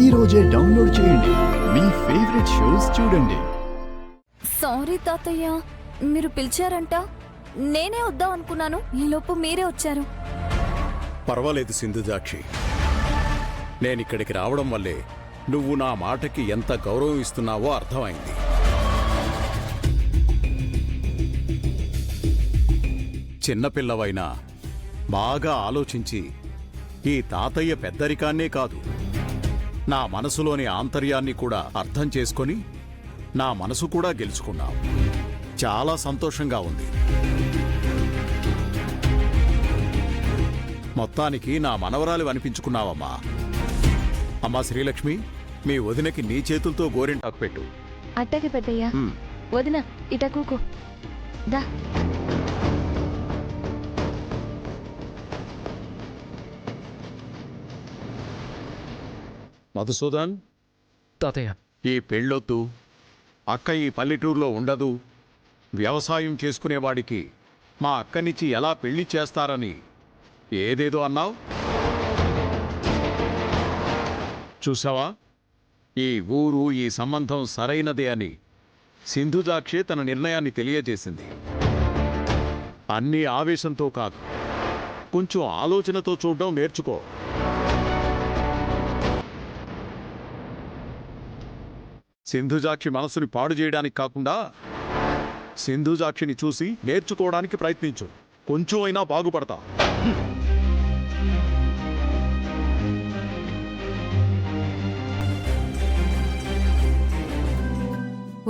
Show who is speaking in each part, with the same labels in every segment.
Speaker 1: ఈ రోజే డౌన్లోడ్ చేయండి. మీ ఫేవరెట్ షోస్ చూడండి.
Speaker 2: సారీ తాతయ్య, మీరు పిలిచారంట. నేనే వద్దాం అనుకున్నాను, ఈలోపు మీరే వచ్చారు.
Speaker 3: పర్వాలేదు సింధుజాక్షి, నేనిక్కడికి రావడం వల్లే నువ్వు నా మాటకి ఎంత గౌరవం ఇస్తున్నావో అర్థమైంది. చిన్నపిల్లవైనా బాగా ఆలోచించి ఈ తాతయ్య పెద్దరికాన్నే కాదు, నా మనసులోని ఆంతర్యాన్ని కూడా అర్థం చేసుకొని నా మనసు కూడా గెలుచుకున్నావు. చాలా సంతోషంగా ఉంది. మొత్తానికి నా మనవరాలు అనిపించుకున్నావమ్మా. అమ్మా శ్రీలక్ష్మి, మీ వదినకి నీ చేతులతో గోరింటాకు పెట్టు.
Speaker 2: అట్టకి పెద్దయ్యా. వదిన ఇట కూకో దా.
Speaker 3: మధుసూదన్,
Speaker 4: తాతయ్య,
Speaker 3: ఈ పెళ్ళొద్దు, అక్క ఈ పల్లెటూరులో ఉండదు, వ్యవసాయం చేసుకునేవాడికి మా అక్కనిచ్చి ఎలా పెళ్లి చేస్తారని ఏదేదో అన్నావు. చూసావా, ఈ ఊరు ఈ సంబంధం సరైనదే అని సింధుజాక్షి తన నిర్ణయాన్ని తెలియజేసింది. అన్నీ ఆవేశంతో కాదు, కొంచెం ఆలోచనతో చూడడం నేర్చుకో. సింధుజాక్షి మనసుని పాడు చేయడానికి కాకుండా సింధుజాక్షిని చూసి నేర్చుకోవడానికి ప్రయత్నించు. కొంచెం అయినా బాగుపడతా.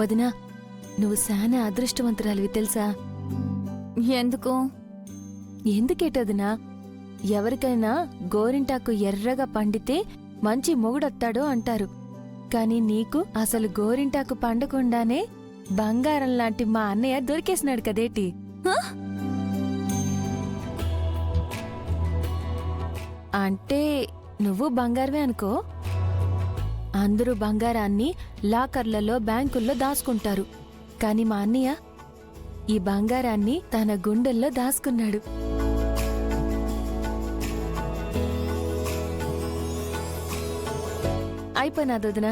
Speaker 2: వదినా, నువ్వు చాలా అదృష్టవంతురాలివి తెలుసా? ఎందుకు? ఎందుకేటదినా, ఎవరికైనా గోరింటాకు ఎర్రగా పండితే మంచి మొగుడొత్తాడు అంటారు. కాని నీకు అసలు గోరింటాకు పండకుండానే బంగారం లాంటి మా అన్నయ్య దొరికేసినాడు కదేటి. అంటే నువ్వు బంగారమే అనుకో. అందరూ బంగారాన్ని లాకర్లలో బ్యాంకుల్లో దాచుకుంటారు. కాని మా అన్నయ్య ఈ బంగారాన్ని తన గుండెల్లో దాచుకున్నాడు. అయిపోయినా దొదిన,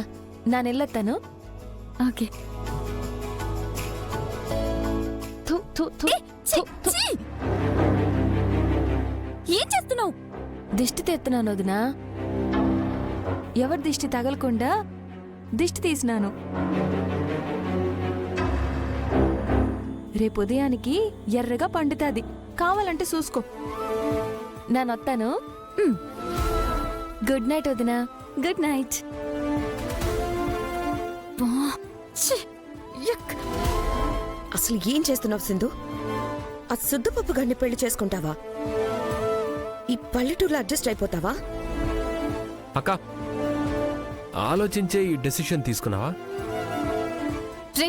Speaker 2: నానెళ్ళొత్తాను. ఓకే. ఏం చేస్తున్నావు? దిష్టి తెస్తున్నాను వదినా. ఎవరి దిష్టి తగలకుండా దిష్టి తీసినాను. రేపు ఉదయానికి ఎర్రగా పండుతాది, కావాలంటే చూసుకో. నానొత్తాను. గుడ్ నైట్ వదినా. Good night.
Speaker 5: అసలు ఏం చేస్తున్నావు సింధు? ఆ సుద్దుపప్పు గండి పెళ్లి చేసుకుంటావా? ఈ పల్లెటూరులో అడ్జస్ట్ అయిపోతావా?
Speaker 4: అక్క, ఆలోచించే ఈ డెసిషన్ తీసుకున్నావా?
Speaker 2: రే,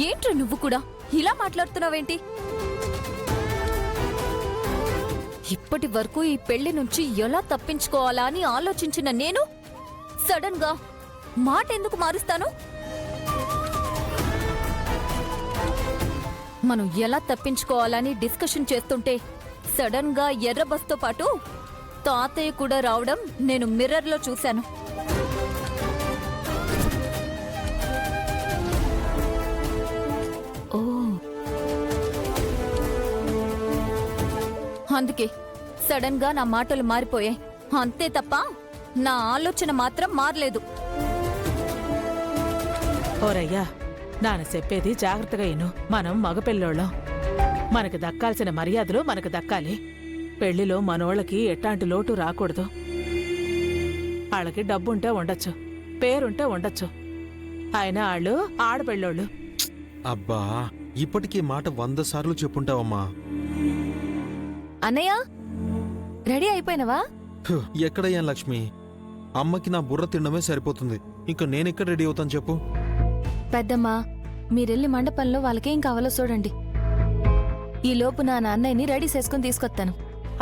Speaker 2: ఏంట్రా నువ్వు కూడా ఇలా మాట్లాడుతున్నావేంటి? ఇప్పటి వరకు ఈ పెళ్లి నుంచి ఎలా తప్పించుకోవాలా అని ఆలోచించిన నేను సడన్ గా మాట ఎందుకు మారుస్తాను? మనం ఎలా తప్పించుకోవాలని డిస్కషన్ చేస్తుంటే సడన్ గా ఎర్ర బస్తో పాటు తాతయ్య కూడా రావడం నేను మిర్రర్లో చూశాను. ఓ, అందుకే సడన్ గా నా మాటలు మారిపోయాయి అంతే తప్ప నా ఆలోచన మాత్రం మారలేదు.
Speaker 6: ఓరయ్యా, నాన్న చెప్పేది జాగ్రత్తగా ఇను. మనం మగపిల్లోళ్ళం, మనకు దక్కాల్సిన మర్యాదలు మనకు దక్కాలి. పెళ్లిలో మనోళ్ళకి ఎట్లాంటి లోటు రాకూడదు. వాళ్ళకి డబ్బుంటే ఉండొచ్చు, పేరుంటే ఉండొచ్చు, అయినా వాళ్ళు ఆడపిల్లోళ్ళు.
Speaker 7: అబ్బా, ఇప్పటికీ మాట 100 సార్లు చెప్పుంటావమ్మా.
Speaker 2: అన్నయ్య, రెడీ అయిపోయినవా?
Speaker 7: ఎక్కడయ్యా లక్ష్మి, అమ్మకి నా బుర్ర తినడమే సరిపోతుంది. ఇంకా నేనెక్కడ రెడీ అవుతాను చెప్పు?
Speaker 2: పెద్దమ్మా, మీరెళ్ళి మండపంలో వాళ్ళకేం కావాలో చూడండి. ఈ లోపు నా అన్నయ్యని రెడీ చేసుకుని తీసుకొస్తాను.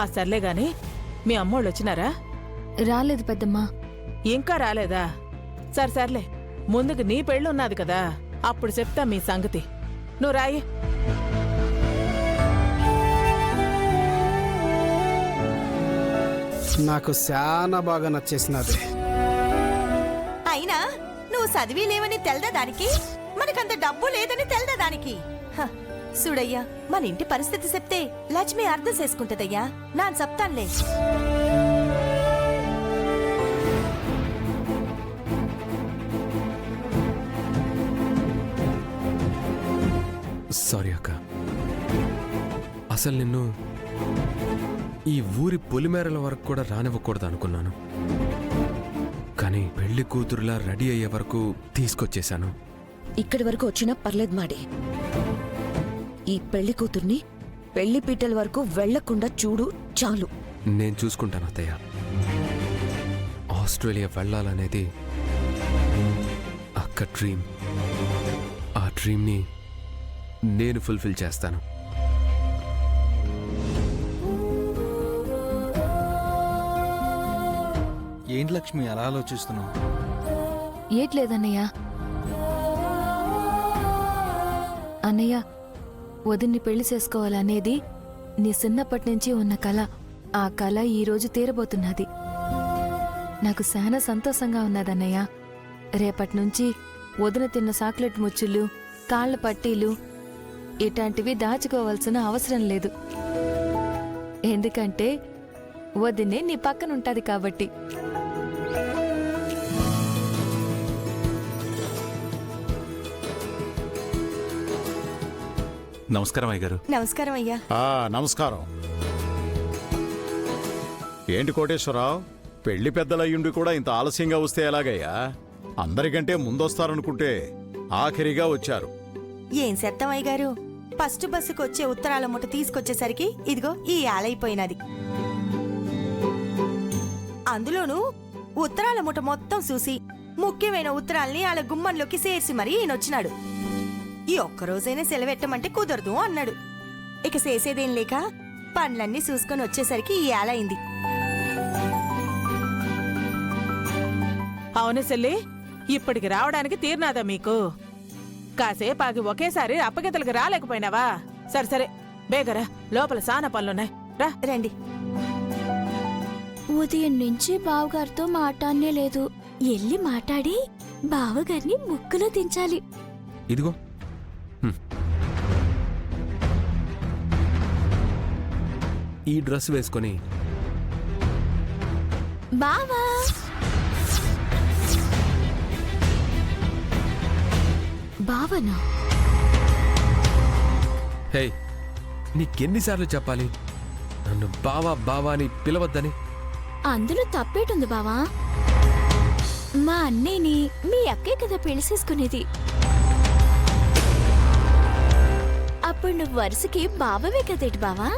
Speaker 6: ఆ సర్లే గాని, మీ అమ్మోళ్ళు వచ్చినారా?
Speaker 2: రాలేదు పెద్దమ్మా.
Speaker 6: ఇంకా రాలేదా? సర్లే, ముందుకు నీ పెళ్ళున్నది కదా, అప్పుడు చెప్తా మీ సంగతి. నువ్వు రాయి.
Speaker 8: నాకు చాలా బాగా నచ్చేసినది. అయినా నువ్వు చదివి లేవని తెల్దా దానికి, మనకంత డబ్బు లేదని తెల్దా దానికి. హ, చూడయ్యా, మన ఇంటి పరిస్థితి చెప్తే లక్ష్మి అర్థం చేసుకుంటదయ్యా. నాన్ చెప్తానులే.
Speaker 4: సారీ అక్క. అసలు నిన్ను ఈ ఊరి పొలిమేరల వరకు కూడా రానివ్వకూడదు అనుకున్నాను. కానీ పెళ్లి కూతురులా రెడీ అయ్యే వరకు తీసుకొచ్చేశాను.
Speaker 5: ఇక్కడి వరకు వచ్చినా పర్లేదు మాడి. ఈ పెళ్లి కూతుర్ని పెళ్లి పీటల వరకు వెళ్లకుండా చూడు చాలు.
Speaker 4: నేను చూసుకుంటాను అత్తయ్య. ఆస్ట్రేలియా వెళ్ళాలనేది అక్క డ్రీమ్. ఆ డ్రీమ్ని నేను ఫుల్ఫిల్ చేస్తాను.
Speaker 7: ఏంటి లక్ష్మి అలా ఆలోచిస్తున్నావు?
Speaker 2: ఏట్లేదన్నయ్య. అన్నయ్య, వదిన్ని పెళ్లి చేసుకోవాలనేది నీ చిన్నప్పటి నుంచి ఉన్న కళ. ఆ కళ ఈరోజు తీరబోతున్నది. నాకు చాలా సంతోషంగా ఉన్నదన్నయ్య. రేపటి నుంచి వదిన తిన్న చాక్లెట్ ముచ్చులు, కాళ్ళ పట్టీలు ఇట్లాంటివి దాచుకోవాల్సిన అవసరం లేదు. ఎందుకంటే వదినే నీ పక్కనుంటది కాబట్టి.
Speaker 9: నమస్కారం అయ్యగారు.
Speaker 8: నమస్కారం అయ్యా.
Speaker 3: నమస్కారం. ఏంటి కోటేశ్వరరావు, పెళ్లి పెద్దలయ్యుండి కూడా ఇంత ఆలస్యంగా వస్తే ఎలాగయ్యా? అందరికంటే ముందొస్తారనుకుంటే ఆఖరిగా వచ్చారు.
Speaker 8: ఏం చేద్దాం అయ్యగారు, ఫస్ట్ బస్సుకు వచ్చే ఉత్తరాల మూట తీసుకొచ్చేసరికి ఇదిగో ఈ ఆలైపోయినది. అందులోనూ ఉత్తరాల మూట మొత్తం చూసి ముఖ్యమైన ఉత్తరాల్ని వాళ్ళ గుమ్మంలోకి చేర్చి మరీ ఈయనొచ్చినాడు. ఈ ఒక్కరోజైనా సెలవెట్టమంటే కుదరదు అన్నాడు. ఇక చేసేదేం లేక పనులన్నీ చూసుకొని వచ్చేసరికి ఈ ఆలైంది.
Speaker 6: అవును సెల్లి, ఇప్పటికి రావడానికి తీర్నాదా మీకు? కాసేపు ఆగి ఒకేసారి అప్పగింతలకు రాలేకపోయినావా? సరే సరే, బేగరా, లోపల సానా పనులున్నాయి, రా.
Speaker 8: రండి.
Speaker 10: ఉదయం నుంచి బావగారితో మాట్లాడనే లేదు. ఎల్లి మాట్లాడి బావగారిని ముక్కులో దించాలి.
Speaker 4: ఇదిగో ఈ డ్రెస్ వేసుకొని
Speaker 10: బావా బావనా?
Speaker 4: హే, నీకెన్నిసార్లు చెప్పాలి నన్ను బావా బావా అని పిలవద్దని?
Speaker 10: అందులో తప్పేటుంది బావా. మా అన్నయ్యని మీ అక్కే కదా పెళ్లి చేసుకునేది. అప్పుడు నువ్వు వరుసకి బావవే కదేటి బావా?